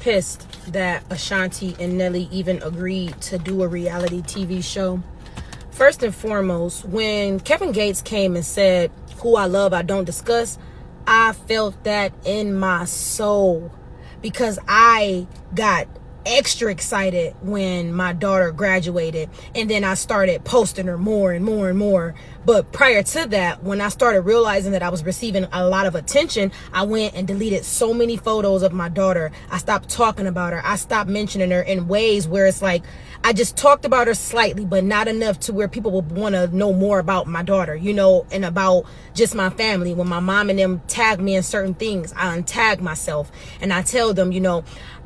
pissed that Ashanti and Nelly even agreed to do a reality TV show. First and foremost, when Kevin Gates came and said, "Who I love, I don't discuss," I felt that in my soul, because I got extra excited when my daughter graduated, and then I started posting her more and more and more. But prior to that, when I started realizing that I was receiving a lot of attention, I went and deleted so many photos of my daughter. I stopped talking about her. I stopped mentioning her in ways where it's like I just talked about her slightly, but not enough to where people would want to know more about my daughter, you know, and about just my family. When my mom and them tag me in certain things, I untag myself and I tell them, you know,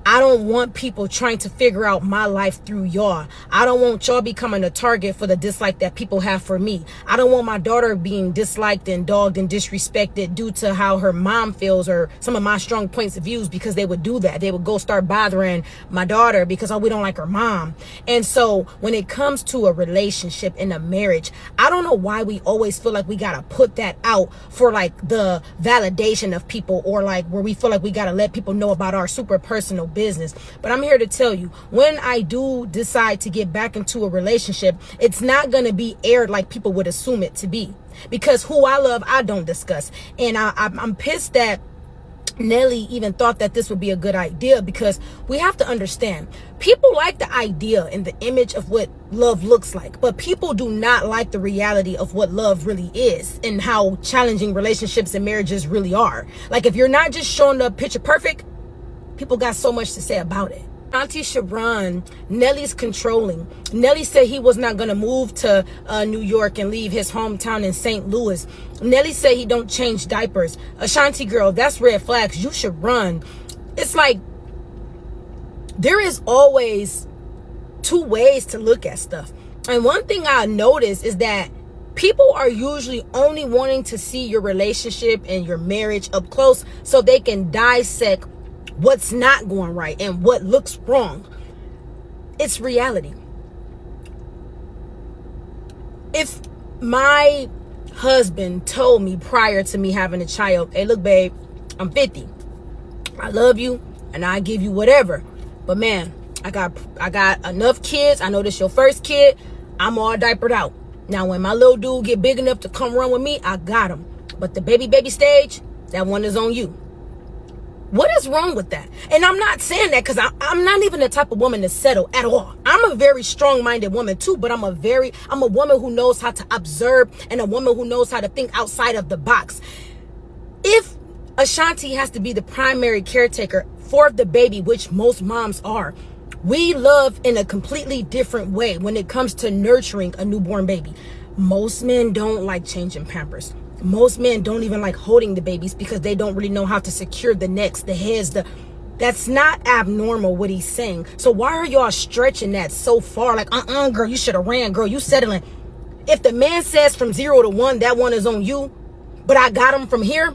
I don't want people trying to figure out my life through y'all. I don't want y'all becoming a target for the dislike that people have for me. I don't want my daughter being disliked and dogged and disrespected due to how her mom feels or some of my strong points of views, because they would do that. They would go start bothering my daughter because, oh, we don't like her mom. And so when it comes to a relationship and a marriage, I don't know why we always feel like we got to put that out for like the validation of people, or like where we feel like we got to let people know about our super personal business. But I'm here to tell you, when I do decide to get back into a relationship, it's not going to be aired like people would assume it to be, because who I love, I don't discuss. And I'm pissed that Nelly even thought that this would be a good idea, because we have to understand, people like the idea and the image of what love looks like, but people do not like the reality of what love really is and how challenging relationships and marriages really are. Like, if you're not just showing up picture perfect, people got so much to say about it. Ashanti should run. Nelly's controlling. Nelly said he was not going to move to New York and leave his hometown in St. Louis. Nelly said he don't change diapers. Ashanti girl, that's red flags. You should run. It's like there is always two ways to look at stuff. And one thing I noticed is that people are usually only wanting to see your relationship and your marriage up close so they can dissect what's not going right and what looks wrong. It's reality. If my husband told me prior to me having a child, hey, look, babe, I'm 50. I love you and I give you whatever. But man, I got enough kids. I know this your first kid. I'm all diapered out. Now, when my little dude get big enough to come run with me, I got him. But the baby stage, that one is on you. What is wrong with that? And I'm not saying that because I'm not even the type of woman to settle at all. I'm a very strong-minded woman too, but I'm a woman who knows how to observe and a woman who knows how to think outside of the box. If Ashanti has to be the primary caretaker for the baby, which most moms are, we love in a completely different way when it comes to nurturing a newborn baby. Most men don't like changing Pampers. Most men don't even like holding the babies because they don't really know how to secure the necks, the heads, that's not abnormal what he's saying. So why are y'all stretching that so far? Like, girl, you should have ran, girl, you settling. If the man says from 0 to 1, that one is on you, but I got him from here,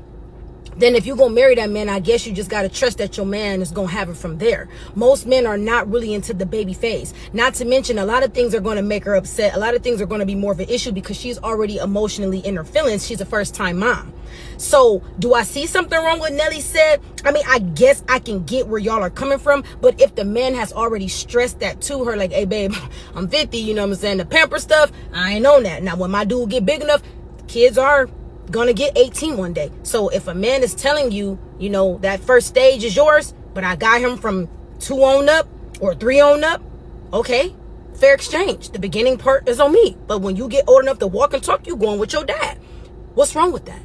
then if you're going to marry that man, I guess you just got to trust that your man is going to have it from there. Most men are not really into the baby phase. Not to mention, a lot of things are going to make her upset. A lot of things are going to be more of an issue because she's already emotionally in her feelings. She's a first-time mom. So do I see something wrong with Nelly said? I mean, I guess I can get where y'all are coming from. But if the man has already stressed that to her, like, hey, babe, I'm 50, you know what I'm saying? The pamper stuff, I ain't on that. Now, when my dude get big enough, kids are gonna get 18 one day. So if a man is telling you, you know, that first stage is yours, but I got him from 2 on up or 3 on up, okay, fair exchange. The beginning part is on me. But when you get old enough to walk and talk, you going with your dad. What's wrong with that?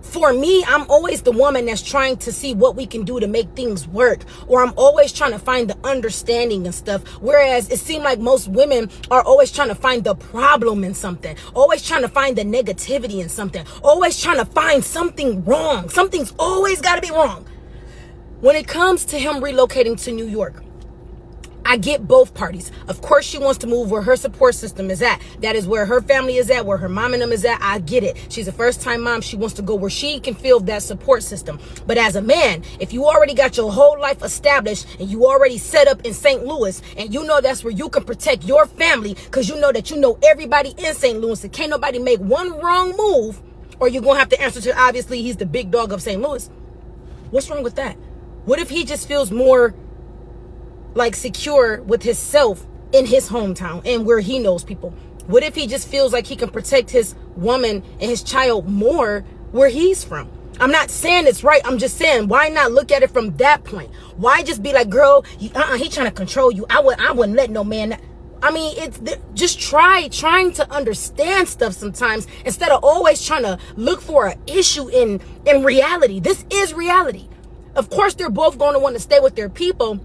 For me, I'm always the woman that's trying to see what we can do to make things work, or I'm always trying to find the understanding and stuff. Whereas it seems like most women are always trying to find the problem in something, always trying to find the negativity in something, always trying to find something wrong. Something's always got to be wrong. When it comes to him relocating to New York, I get both parties. Of course, she wants to move where her support system is at. That is where her family is at, where her mom and them is at. I get it. She's a first-time mom. She wants to go where she can feel that support system. But as a man, if you already got your whole life established and you already set up in St. Louis, and you know that's where you can protect your family because you know that you know everybody in St. Louis and can't nobody make one wrong move, or you're going to have to answer to, obviously, he's the big dog of St. Louis. What's wrong with that? What if he just feels more like secure with himself in his hometown and where he knows people? What if he just feels like he can protect his woman and his child more where he's from? I'm not saying it's right. I'm just saying, why not look at it from that point? Why just be like, girl, he trying to control you. I wouldn't let no man. I mean, it's just trying to understand stuff sometimes instead of always trying to look for an issue in reality. This is reality. Of course, they're both going to want to stay with their people,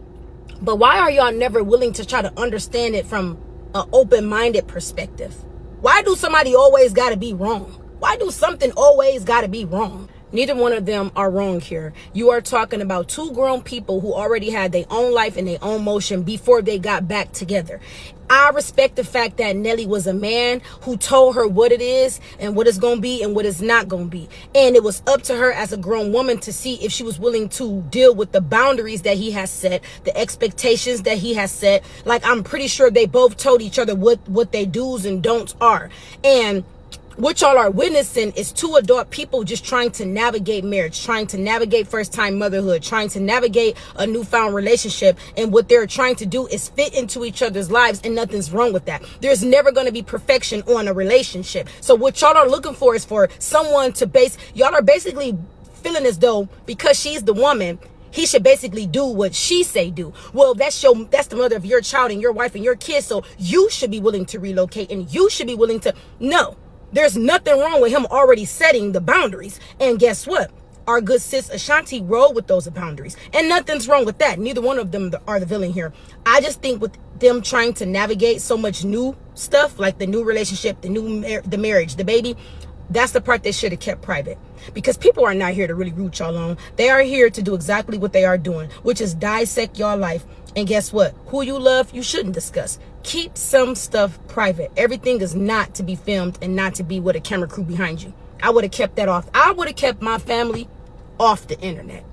but why are y'all never willing to try to understand it from an open-minded perspective? Why do somebody always got to be wrong? Why do something always got to be wrong? Neither one of them are wrong here. You are talking about two grown people who already had their own life and their own motion before they got back together. I respect the fact that Nelly was a man who told her what it is and what it's going to be and what it's not going to be. And it was up to her as a grown woman to see if she was willing to deal with the boundaries that he has set, the expectations that he has set. Like, I'm pretty sure they both told each other what they do's and don'ts are. And what y'all are witnessing is two adult people just trying to navigate marriage, trying to navigate first-time motherhood, trying to navigate a newfound relationship. And what they're trying to do is fit into each other's lives, and nothing's wrong with that. There's never going to be perfection on a relationship. So what y'all are looking for is for someone to y'all are basically feeling as though because she's the woman, he should basically do what she say do. Well, that's the mother of your child and your wife and your kids. So you should be willing to relocate, and you should be willing to. No. There's nothing wrong with him already setting the boundaries. And guess what? Our good sis Ashanti rolled with those boundaries. And nothing's wrong with that. Neither one of them are the villain here. I just think with them trying to navigate so much new stuff, like the new relationship, the marriage, the baby, that's the part they should have kept private. Because people are not here to really root y'all on. They are here to do exactly what they are doing, which is dissect your life. And guess what? Who you love, you shouldn't discuss. Keep some stuff private. Everything is not to be filmed and not to be with a camera crew behind you. I would have kept that off. I would have kept my family off the internet.